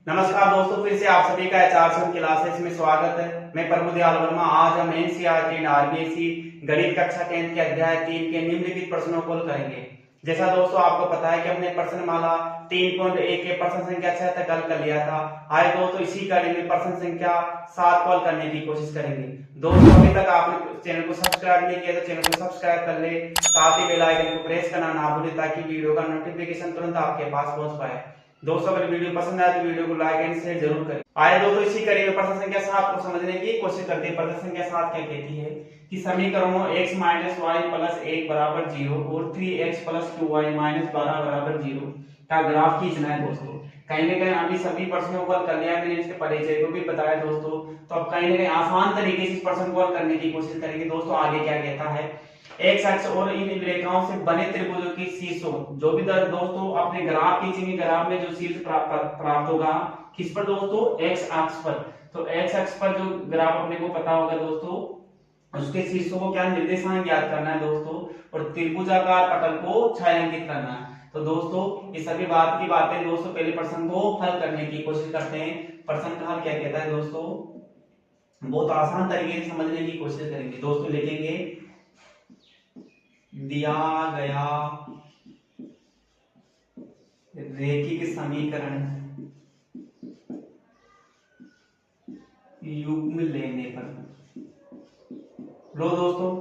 नमस्कार दोस्तों, फिर से आप सभी का एचआर क्लासेस में स्वागत है। मैं प्रभुदयाल वर्मा। आज हम एनसीईआरटी एंड आरबीएसई गणित कक्षा 10 के अध्याय 3 के निम्नलिखित प्रश्नों को हल करेंगे। जैसा दोस्तों आपको पता है कि हमने प्रश्नमाला 3.1 के प्रश्न संख्या 6 तक हल कर लिया था। आए दोस्तों इसी कड़ी में प्रश्न संख्या 7 को हल करने की कोशिश करेंगे। दोस्तों अभी तक आपने चैनल को सब्सक्राइब नहीं किया तो चैनल को सब्सक्राइब कर ले, साथ ही बेल आइकन को प्रेस करना ना भूलें ताकि वीडियो का नोटिफिकेशन तुरंत आपके पास पहुंच पाए। दोस्तों अगर वीडियो पसंद आए तो वीडियो को लाइक एंड शेयर जरूर करें। आइए दोस्तों इसी कड़ी में प्रश्न संख्या 7 को समझने की कोशिश करते हैं। प्रश्न संख्या 7 क्या कहती है कि समीकरणों x माइनस वाई प्लस 1 बराबर 0 और 3x प्लस 2y माइनस 12 बराबर 0 का ग्राफ खींचना है। दोस्तों कहीं ना कहीं अभी सभी प्रश्नों को हल कर लिया, मैंने इसके परिचय को भी बताया दोस्तों, तो अब कहीं ना कहीं आसान तरीके से इस प्रश्न को हल करने की कोशिश करेंगे। दोस्तों आगे क्या कहता है, एक्स अक्ष और इन रेखाओं से बने त्रिभुजों की शीर्षों, जो भी दोस्तों अपने ग्राफ खींचेंगे, ग्राफ में जो शीर्ष प्राप्त होगा किस पर दोस्तों, एक्स अक्ष पर। तो एक्स अक्ष पर जो ग्राफ अपने को पता होगा दोस्तों, उसके शीर्षों को क्या निर्देशांक ज्ञात करना है दोस्तों, और त्रिभुजाकार पटल को छायांकित करना है। तो दोस्तों ये सभी बात की बातें दोस्तों पहले प्रश्न को हल करने की कोशिश करते हैं। प्रश्न का हल क्या कहता है दोस्तों, बहुत आसान तरीके से समझने की कोशिश करेंगे। दोस्तों लिखेंगे दिया गया रैखिक समीकरण युग्म लेने पर, लो दोस्तों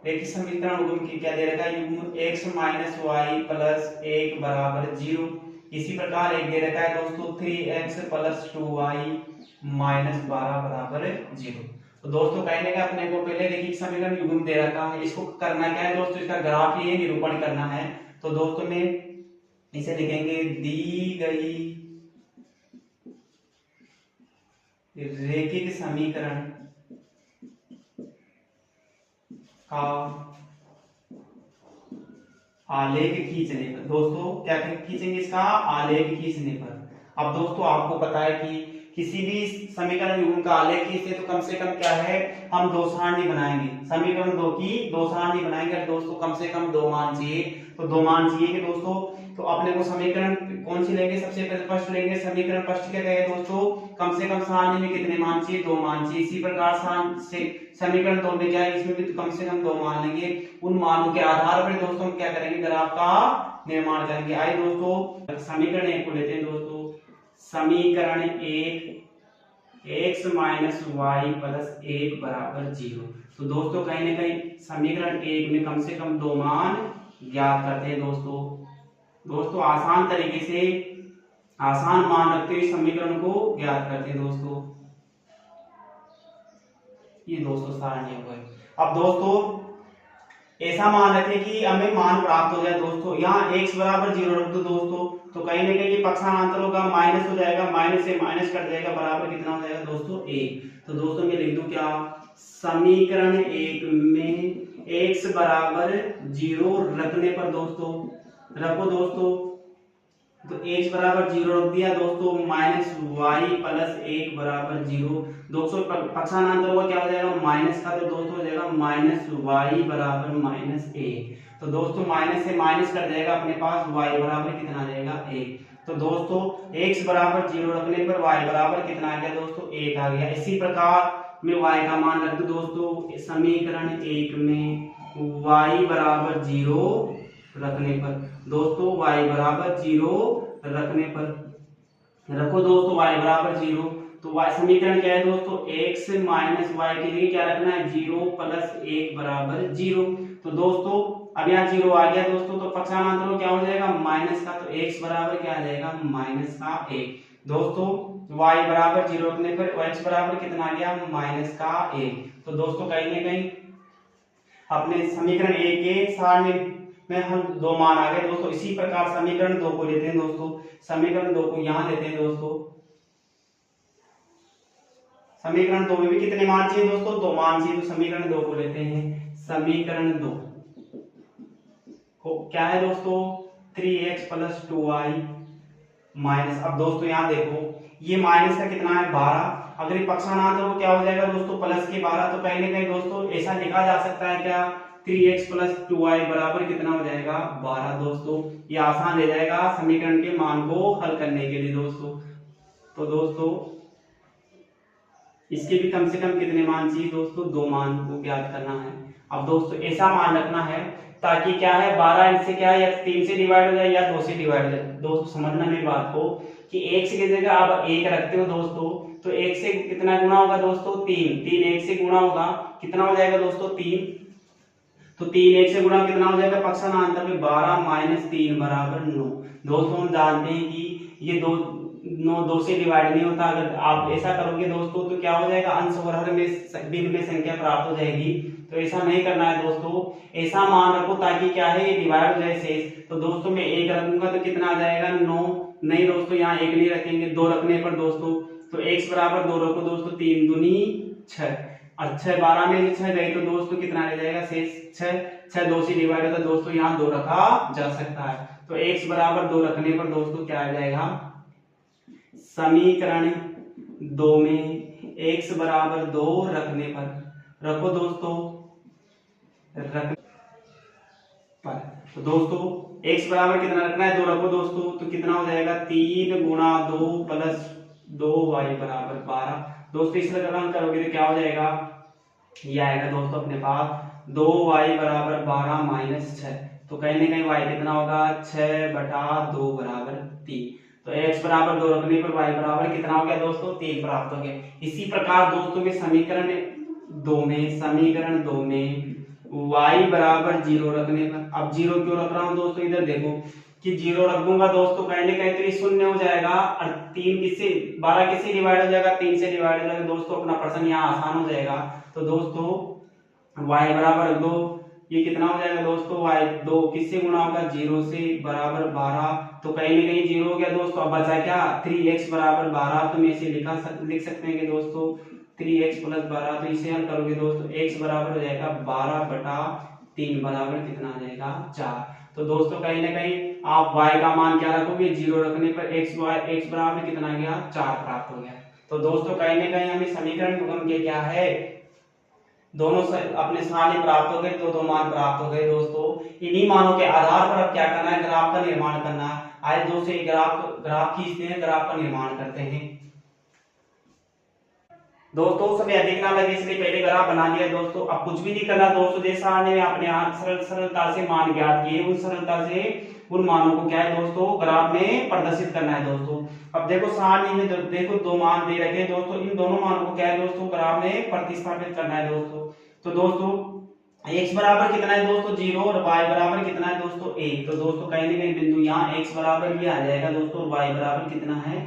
रैखिक समीकरण युग्म की क्या दे रखा है, युग्म x माइनस वाई प्लस 1 बराबर 0। इसी प्रकार एक दे रखा है दोस्तों 3x प्लस 2y माइनस 12 बराबर 0। तो दोस्तों कहने का अपने को पहले रैखिक समीकरण युग्म दे रखा है, इसको करना क्या है दोस्तों, इसका ग्राफ ये निरूपण करना है। तो दोस्तों में इसे लिखेंगे दी गई रैखिक समीकरण का आलेख खींचने पर। दोस्तों क्या खींचेंगे, इसका आलेख खींचने पर। अब दोस्तों आपको पता है कि किसी भी समीकरण युग्म का आलेख खींचते तो कम से कम क्या है, हम दो सारणी बनाएंगे, समीकरण दो की दो सारणी बनाएंगे। दोस्तों कम से कम दो मान चाहिए, तो दो मान चाहिए कि दोस्तों, तो अपने को समीकरण कौन सी लेंगे, सबसे पहले फर्स्ट लेंगे समीकरण फर्स्ट क्या कहेगा दोस्तों, कम से कम सारणी में कितने मान चाहिए, दो मान चाहिए। इसी प्रकार समीकरण दो में क्या है, इसमें भी तो कम से कम दो मान लेंगे। उन मानों के आधार पर दोस्तों हम क्या करेंगे, ग्राफ का निर्माण करेंगे। आइए दोस्तों समीकरण एक को लेते हैं। दोस्तों समीकरण एक x माइनस वाई प्लस 1 बराबर 0। तो दोस्तों कहीं ना कहीं समीकरण एक में कम से कम दो मान ज्ञात करते हैं। दोस्तों आसान तरीके से आसान मान रखते हुए समीकरण को ज्ञात करते हैं। दोस्तों ये दोस्तों सारणी हो गई। अब दोस्तों ऐसा मान रखें कि हमें मान प्राप्त हो जाए। दोस्तों यहाँ x बराबर 0 रख दो दोस्तों, तो कहीं ना कहीं ये पक्षांतर होगा, माइनस हो जाएगा, माइनस से माइनस कट जाएगा, बराबर कितना हो जाएगा दोस्तों 1। तो दोस्तों मैं लिख दूं क्या, समीकरण एक में x बराबर 0 रखने पर दोस्तों रखो दोस्तों, तो x बराबर 0 रख दिया दोस्तों, माइनस वाई प्लस 1 बराबर 0। दोस्तों पक्षांतर होगा क्या हो जाएगा, माइनस का, तो दोस्तों हो जाएगा माइनस वाई बराबर माइनस 1। तो दोस्तों माइनस से माइनस कर जाएगा, अपने पास y बराबर कितना आ जाएगा 1। तो दोस्तों x बराबर 0 रखने पर y बराबर कितना आ गया दोस्तों 1 आ गया। इसी प्रकार मैं y का मान रख दूं दोस्तों, समीकरण एक में y बराबर 0 रखने पर, दोस्तों y बराबर 0 रखने पर रखो दोस्तों y बराबर 0। तो y समीकरण क्या है दोस्तों, x माइनस वाई के लिए क्या रखना है, 0 प्लस 1 बराबर 0। तो दोस्तों अब यहाँ 0 आ गया दोस्तों, तो पक्षांतर क्या हो जाएगा, माइनस का, तो x बराबर क्या आ जाएगा, माइनस का 1। दोस्तों y बराबर 0 रखने पर x बराबर कितना आ गया, माइनस का 1। तो दोस्तों कहीं ना कहीं अपने समीकरण एक के सारणी में हम दो मान आ गए दोस्तों। इसी प्रकार समीकरण दो को लेते हैं दोस्तों, समीकरण दो को यहां लेते हैं दोस्तों। समीकरण दो में भी कितने मान चाहिए दोस्तों, दो मान चाहिए, तो समीकरण दो को लेते हैं। समीकरण दो क्या है दोस्तों, 3x प्लस 2y माइनस, अब दोस्तों यहाँ देखो ये माइनस का कितना है 12, अगर ये पक्षांतर हो क्या हो जाएगा दोस्तों, प्लस के 12। तो कहीं ना कहीं दोस्तों ऐसा लिखा जा सकता है क्या, 3x प्लस 2y बराबर कितना हो जाएगा 12। दोस्तों ये आसान रह जाएगा समीकरण के मान को हल करने के लिए। दोस्तों तो दोस्तों इसके भी कम से कम कितने मान चाहिए दोस्तों, 2 मान को ज्ञात करना है। अब दोस्तों ऐसा मान रखना है ताकि क्या है 12 इनसे क्या है या 3 से डिवाइड हो जाए या 2 से डिवाइड हो जाए। दोस्तों समझना मेरी बात को कि 1 से की जगह आप 1 रखते हो दोस्तों, तो 1 से कितना गुणा होगा दोस्तों, 3। 3 1 से गुणा होगा, कितना हो जाएगा दोस्तों, 3। तो 3 1 से गुणा कितना हो जाएगा, पक्षांतर में 12 माइनस 3 बराबर 9। दोस्तों हम जानते हैं कि ये 2 से डिवाइड नहीं होता। अगर आप ऐसा करोगे दोस्तों तो क्या हो जाएगा, अंश और हर में भिन्न में संख्या प्राप्त हो जाएगी। तो ऐसा नहीं करना है दोस्तों, ऐसा मान रखो ताकि क्या है ये डिवाइड हो जाए शेष। तो दोस्तों मैं 1 रखूंगा तो कितना आ जाएगा, 9। नहीं दोस्तों यहाँ 1 नहीं रखेंगे, 2 रखने पर दोस्तों, तो x बराबर 2 रखो दोस्तों, 3 दूनी 6। अच्छा 12 में 6 गई तो दोस्तों कितना रह जाएगा शेष, 6। 6 2 से डिवाइड होता है दोस्तों, यहाँ 2 रखा जा सकता है। तो x बराबर 2 रखने पर दोस्तों क्या आ जाएगा, समीकरण 2 में x बराबर 2 रखने पर रखो दोस्तों, रख पर तो दोस्तों x बराबर कितना रखना है, 2 रखो दोस्तों, तो कितना हो जाएगा 3 गुणा 2 प्लस 2y बराबर 12। दोस्तों इस रकम करोगे तो क्या हो जाएगा, ये आएगा दोस्तों अपने पास 2y बराबर 12 माइनस 6। तो कहीं ना कहीं y कितना होगा, 6/2 बराबर 3। तो x बराबर 2 रखने पर y बराबर कितना हो गया दोस्तों, 3 प्राप्त हो गया। इसी प्रकार दोस्तों में समीकरण 2 में y बराबर 0 रखने पर, अब 0 क्यों रख रहा हूं दोस्तों, इधर देखो कि 0 रख दूंगा दोस्तों कहीं ना कहीं तो ये शून्य हो जाएगा और 3 किससे 12 किससे डिवाइड हो जाएगा, 3 से डिवाइड हो जाएगा दोस्तों, अपना प्रश्न यहाँ आसान हो जाएगा। तो दोस्तों y बराबर 2, ये कितना हो जाएगा दोस्तों, y 2 किससे गुणा होगा, 0 से बराबर 12। तो कहीं ना कहीं 0 हो गया दोस्तों। अब बचा क्या, 3x बराबर 12। तो मैं इसे लिख सकते हैं कि दोस्तों 3x प्लस 12। तो इसे हल करोगे दोस्तों x बराबर हो जाएगा 12/3 बराबर कितना आ जाएगा, 4। तो दोस्तों कहीं ना कहीं आप y का मान क्या रखोगे, 0 रखने पर x बराबर कितना गया, 4 प्राप्त हो गया। तो दोस्तों कहीं ना कहीं हमें समीकरण युग्म के क्या है, दोनों अपने स्थान ही प्राप्त हो गए, तो 2 मान प्राप्त हो गए दोस्तों। इन्हीं मानों के आधार पर अब क्या करना है, ग्राफ का निर्माण करना है। आइए दोस्तों ग्राफ खींचते हैं, ग्राफ का निर्माण करते हैं। दोस्तों समय अधिक ना लगे इसलिए पहले ग्राफ बना लिया दोस्तों। अब कुछ भी नहीं करना दोस्तों, जैसा हमने अपने सरलता से मान ज्ञात किए, उन सरलता से उन मानों को क्या है दोस्तों ग्राफ में प्रदर्शित करना है दोस्तों। अब देखो सारणी में देखो 2 मान दे रखे हैं दोस्तों, इन दोनों मानों को क्या है दोस्तों ग्राफ में प्रतिस्थापित करना है दोस्तों। तो दोस्तों x बराबर कितना है दोस्तों, 0 और y बराबर कितना है दोस्तों, 1। तो दोस्तों कहीं ना कहीं बिंदु यहाँ x बराबर ये आ जाएगा दोस्तों, y बराबर कितना है,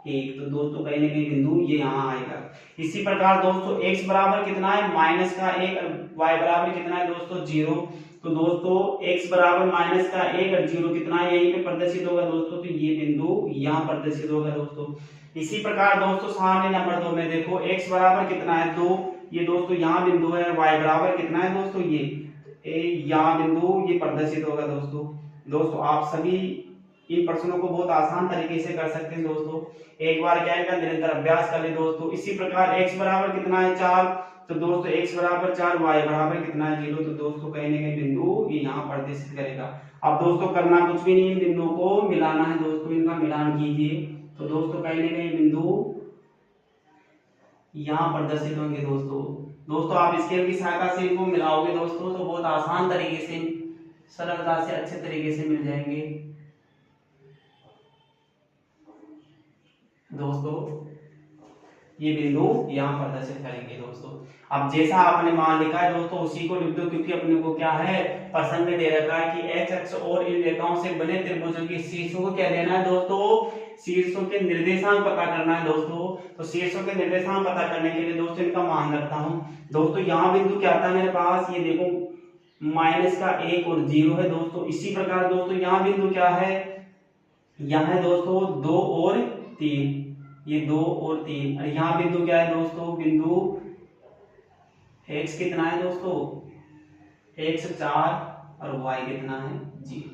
1। तो दोस्तों कहीं ना कहीं बिंदु ये यहाँ आएगा। इसी प्रकार दोस्तों x बराबर कितना है, -1 और y बराबर कितना है दोस्तों, 0। तो दोस्तों x बराबर -1 और 0 कितना है, यहीं पे प्रदर्शित होगा दोस्तों। तो ये बिंदु यहाँ प्रदर्शित होगा दोस्तों। इसी प्रकार दोस्तों सामने नंबर 2 में देखो x बराबर कितना है, 2। ये दोस्तों यहाँ बिंदु है, y बराबर कितना है दोस्तों, ये यहाँ बिंदु ये प्रदर्शित होगा दोस्तों। दोस्तों आप सभी इन प्रश्नों को बहुत आसान तरीके से कर सकते हैं दोस्तों। एक बार क्या है निरंतर अभ्यास कर ले दोस्तों। इसी प्रकार x बराबर कितना है, 4। तो दोस्तों x बराबर 4, y बराबर कितना है, 0। तो दोस्तों कहीं ना कहीं बिंदु ये यहाँ प्रदर्शित करेगा। अब दोस्तों करना कुछ भी नहीं, इन बिंदुओं को मिलाना है दोस्तों, इनका मिलान कीजिए। तो दोस्तों कहीं ना कहीं बिंदु यहाँ प्रदर्शित होंगे दोस्तों आप स्केल की सहायता से इनको मिलाओगे दोस्तों तो बहुत आसान तरीके से, सरलता से, अच्छे तरीके से मिल जाएंगे दोस्तों। ये बिंदु यहाँ प्रदर्शित करेंगे दोस्तों। अब जैसा आपने मान लिखा है दोस्तों उसी को लिख दो, क्योंकि अपने को क्या है प्रश्न में दे रखा है कि x अक्ष और इन रेखाओं से बने त्रिभुजों के शीर्षों को क्या देना है दोस्तों, शीर्षों के निर्देशांक पता करना है दोस्तों। तो शीर्षों के निर्देशांक पता करने के लिए दोस्तों इनका मान रखता हूँ दोस्तों। यहाँ बिंदु क्या था मेरे पास, ये देखो -1 और 0 है दोस्तों। इसी प्रकार दोस्तों यहाँ बिंदु क्या है, यहाँ है दोस्तों 2 और 3, ये 2 और 3। और यहाँ बिंदु क्या है दोस्तों, बिंदु x कितना है दोस्तों, x 4 और y कितना है, 0।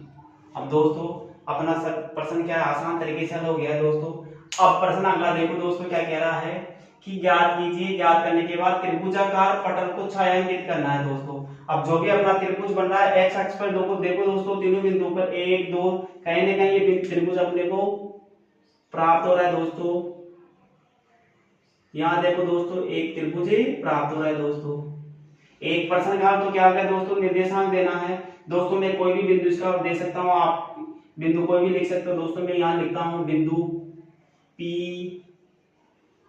अब दोस्तों अपना प्रश्न क्या है आसान तरीके से हल हो गया दोस्तों। अब प्रश्न अगला देखो दोस्तों क्या कह रहा है कि ज्ञात कीजिए, ज्ञात करने के बाद त्रिभुजाकार पटल को छायांकित करना है दोस्तों। अब जो भी अपना त्रिभुज बन रहा है x अक्ष पर देखो दोस्तों तीनों बिंदुओं पर 1 2 कहीं ना कहीं ये त्रिभुज अपने को प्राप्त हो रहा है दोस्तों। यहाँ देखो दोस्तों एक त्रिभुज प्राप्त हो रहा है दोस्तों। एक प्रश्न का तो क्या है दोस्तों, निर्देशांक देना है दोस्तों। मैं कोई भी बिंदु इसका दे सकता हूँ, आप बिंदु कोई भी लिख सकते हो दोस्तों। मैं यहाँ लिखता हूँ बिंदु P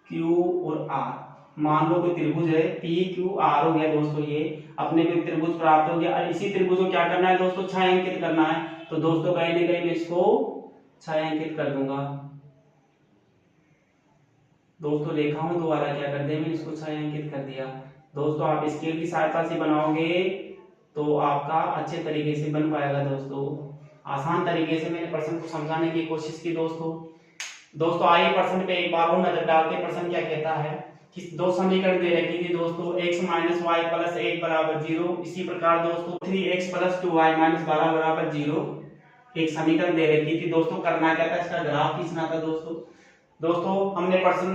Q और R। मान लो कोई त्रिभुज है P Q R हो गया दोस्तों, ये अपने को त्रिभुज प्राप्त हो गया। इसी त्रिभुज को क्या करना है दोस्तों, छायांकित करना है। तो दोस्तों कहीं ना कहीं मैं इसको छायांकित कर दूंगा दोस्तों। रेखाओं द्वारा क्या कर दिया, मैंने इसको छायांकित कर दिया दोस्तों। आप स्केल की सहायता से बनाओगे तो आपका अच्छे तरीके से बन पाएगा दोस्तों। आसान तरीके से मैंने प्रश्न को समझाने की कोशिश की दोस्तों। आइए प्रश्न पे एक बार और नजर डालते हैं। प्रश्न क्या कहता है कि दो समीकरण दे रखी थी दोस्तों, x माइनस वाई प्लस 1 बराबर 0। इसी प्रकार दोस्तों 3x प्लस 2y माइनस 12 बराबर 0 एक समीकरण दे रखी थी दोस्तों। करना क्या था, इसका ग्राफ खींचना था दोस्तों। हमने प्रश्न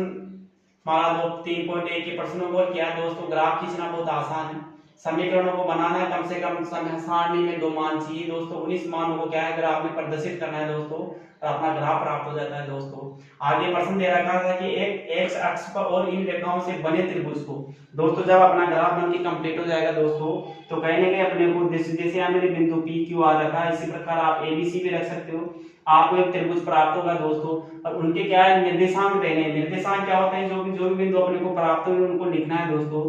हमारा 3.1 के प्रश्नों को किया दोस्तों। ग्राफ खींचना बहुत आसान है। समीकरणों को बनाना है, कम से कम सारणी में 2 मान चाहिए दोस्तों। 19 मानों को क्या है, ग्राफ में प्रदर्शित करना है दोस्तों, और अपना ग्राफ प्राप्त हो जाता है दोस्तों। आगे प्रश्न दे रखा था कि एक एक्स अक्ष पर और इन रेखाओं से बने त्रिभुज को दोस्तों जब अपना ग्राफ बनके कंप्लीट हो जाएगा दोस्तों, तो कहीं ना कहीं अपने को जैसे यहाँ मैंने बिंदु P Q R रखा है, इसी प्रकार आप ABC भी रख सकते हो। आपको एक त्रिभुज प्राप्त होगा दोस्तों, और उनके क्या है, निर्देशांक देने हैं। निर्देशांक क्या होते हैं, जो भी बिंदु अपने को प्राप्त हुए उनको लिखना है दोस्तों।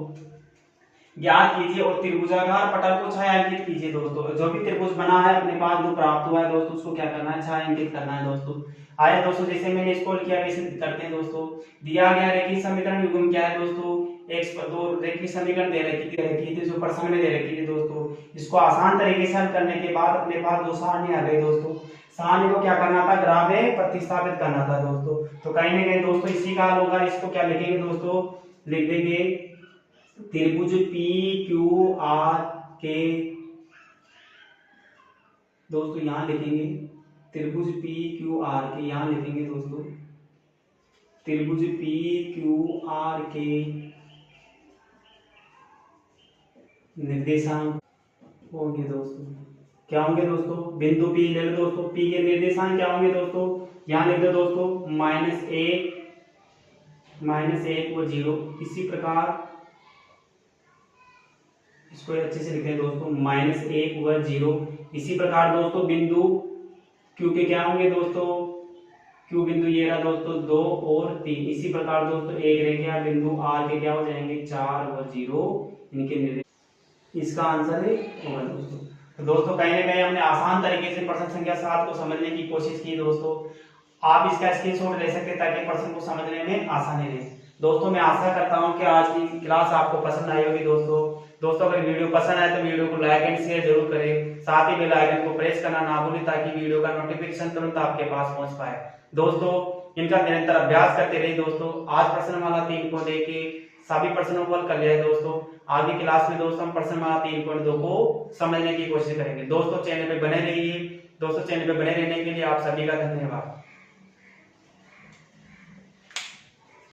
ज्ञात कीजिए और त्रिभुजाकार पटल को छायांकित कीजिए दोस्तों। जो भी त्रिभुज बना है अपने पास, जो प्राप्त हुआ है दोस्तों, उसको क्या करना है, छायांकित करना है दोस्तों। आइए दोस्तों, जैसे मैंने इसको किया वैसे करते हैं दोस्तों। दिया गया रेखीय समीकरण युग्म क्या है दोस्तों, x पर 2 रेखीय समीकरण दे रखी थी, जो प्रश्न में दे रखी थी दोस्तों। इसको आसान तरीके से हल करने के बाद अपने पास 2 सारणी आ गई दोस्तों। सारणी को क्या करना था, ग्राफ में प्रतिस्थापित करना था दोस्तों। तो कहीं ना कहीं दोस्तों इसी का हल होगा। इसको क्या लिखेंगे दोस्तों, लिख देंगे त्रिभुज P Q R के दोस्तों यहां लिखेंगे। त्रिभुज P Q R के यहां लिखेंगे दोस्तों। त्रिभुज P Q R के निर्देशांक होंगे दोस्तों, क्या होंगे दोस्तों, बिंदु P ले लो दोस्तों। P के निर्देशांक क्या होंगे दोस्तों, यहां लिख दो दोस्तों -1 व 0। इसी प्रकार इसको अच्छे से लिखते हैं दोस्तों, -1 व 0। इसी प्रकार दोस्तों बिंदु Q के क्या होंगे दोस्तों, Q बिंदु ये रहा दोस्तों 2 और 3। इसी प्रकार दोस्तों एक रेखा बिंदु R के क्या हो जाएंगे, 4 व 0 इनके निर्देश। इसका आंसर है होगा दोस्तों। तो दोस्तों कहीं ना कहीं हमने आसान तरीके से प्रश्न संख्या 7 को समझने की कोशिश की दोस्तों। आप इसका स्क्रीनशॉट ले सकते हैं ताकि प्रश्न को समझने में आसानी रहे दोस्तों। मैं आशा करता हूं कि आज की क्लास आपको पसंद आई होगी दोस्तों। अगर वीडियो पसंद आए तो वीडियो को लाइक एंड शेयर जरूर करें। साथ ही बेल आइकन को प्रेस करना ना भूलें ताकि वीडियो का नोटिफिकेशन तुरंत आपके पास पहुंच पाए दोस्तों। इनका निरंतर अभ्यास करते रहिए दोस्तों। आज प्रश्नमाला 3 को लेके सभी प्रश्नों को हल कर लिया है दोस्तों। आगे क्लास में दोस्तों हम प्रश्नमाला 3.2 को समझने की कोशिश करेंगे दोस्तों। चैनल पे बने रहिए दोस्तों। चैनल पे बने रहने के लिए आप सभी का धन्यवाद।